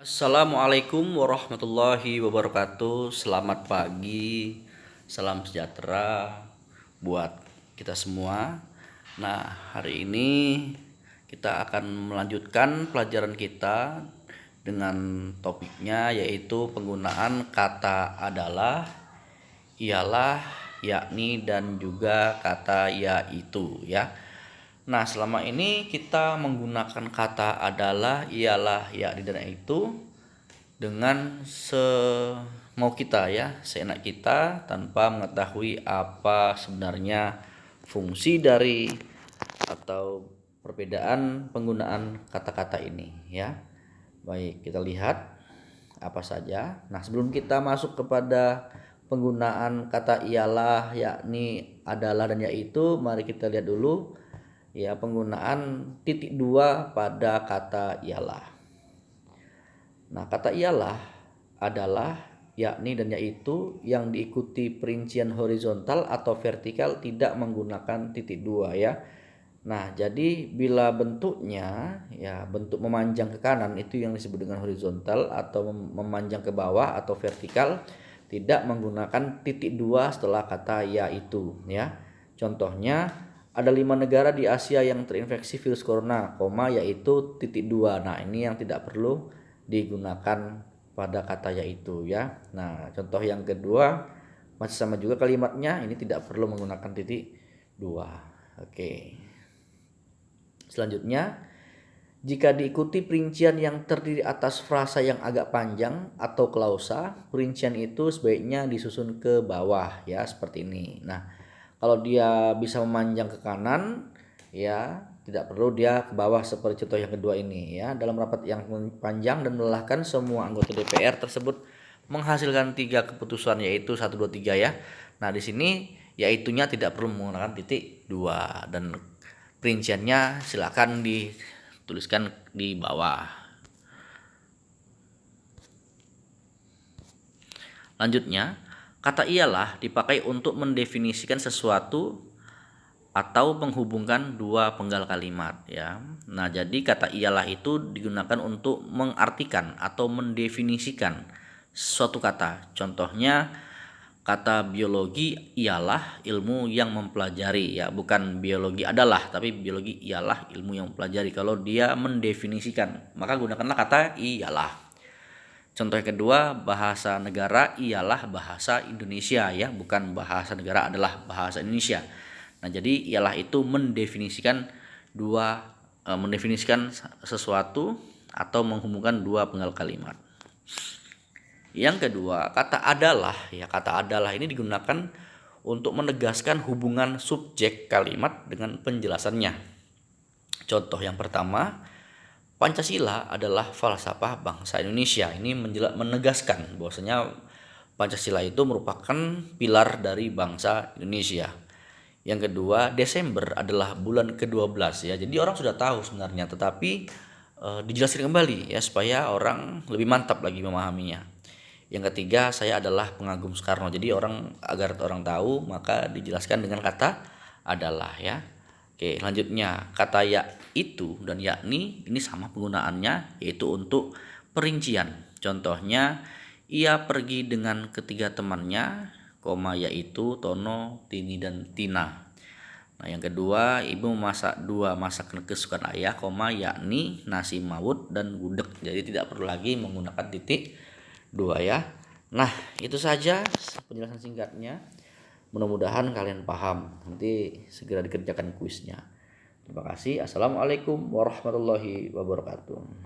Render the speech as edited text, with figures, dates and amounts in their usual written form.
Assalamualaikum warahmatullahi wabarakatuh. Selamat pagi, salam sejahtera buat kita semua. Nah, hari ini kita akan melanjutkan pelajaran kita dengan topiknya yaitu penggunaan kata adalah, ialah, yakni dan juga kata yaitu ya. Nah, selama ini kita menggunakan kata adalah, ialah, yakni dan itu dengan semau kita ya, seenak kita tanpa mengetahui apa sebenarnya fungsi dari atau perbedaan penggunaan kata-kata ini ya. Baik, kita lihat apa saja. Nah, sebelum kita masuk kepada penggunaan kata ialah, yakni, adalah dan yaitu, mari kita lihat dulu ya penggunaan titik dua pada kata ialah. Nah, kata ialah, adalah, yakni dan yaitu yang diikuti perincian horizontal atau vertikal tidak menggunakan titik dua ya. Nah, jadi bila bentuknya ya bentuk memanjang ke kanan itu yang disebut dengan horizontal, atau memanjang ke bawah atau vertikal tidak menggunakan titik dua setelah kata yaitu ya. Contohnya ada 5 negara di Asia yang terinfeksi virus corona, yaitu titik dua. Nah, ini yang tidak perlu digunakan pada kata yaitu ya. Nah, contoh yang kedua masih sama juga kalimatnya, ini tidak perlu menggunakan titik dua. Oke. Selanjutnya, jika diikuti perincian yang terdiri atas frasa yang agak panjang atau klausa, perincian itu sebaiknya disusun ke bawah ya, seperti ini. Nah, kalau dia bisa memanjang ke kanan ya, tidak perlu dia ke bawah seperti contoh yang kedua ini ya. Dalam rapat yang panjang dan melelahkan, semua anggota DPR tersebut menghasilkan 3 keputusan yaitu 1, 2, 3 ya. Nah, di sini yaitunya tidak perlu menggunakan titik 2 dan perinciannya silakan dituliskan di bawah. Lanjutnya, kata ialah dipakai untuk mendefinisikan sesuatu atau menghubungkan dua penggal kalimat ya. Nah, jadi kata ialah itu digunakan untuk mengartikan atau mendefinisikan suatu kata. Contohnya kata biologi ialah ilmu yang mempelajari ya, bukan biologi adalah, tapi biologi ialah ilmu yang mempelajari. Kalau dia mendefinisikan, maka gunakanlah kata ialah. Contoh yang kedua, bahasa negara ialah bahasa Indonesia ya, bukan bahasa negara adalah bahasa Indonesia. Nah, jadi ialah itu mendefinisikan sesuatu atau menghubungkan dua penggal kalimat. Yang kedua, kata adalah ya, kata adalah ini digunakan untuk menegaskan hubungan subjek kalimat dengan penjelasannya. Contoh yang pertama, Pancasila adalah falsafah bangsa Indonesia. Ini menegaskan bahwasanya Pancasila itu merupakan pilar dari bangsa Indonesia. Yang kedua, Desember adalah bulan ke-12 ya. Jadi orang sudah tahu sebenarnya, tetapi dijelaskan kembali ya supaya orang lebih mantap lagi memahaminya. Yang ketiga, saya adalah pengagum Soekarno. Jadi agar orang tahu, maka dijelaskan dengan kata adalah ya. Oke, lanjutnya kata ya itu dan yakni ini sama penggunaannya, yaitu untuk perincian. Contohnya, ia pergi dengan ketiga temannya, yaitu Tono, Tini dan Tina. Nah, yang kedua, ibu memasak 2 masakan kesukaan ayah, yakni nasi mawut dan gudeg. Jadi tidak perlu lagi menggunakan titik 2 ya. Nah, itu saja penjelasan singkatnya. Mudah-mudahan kalian paham. Nanti segera dikerjakan kuisnya. Terima kasih. Assalamualaikum warahmatullahi wabarakatuh.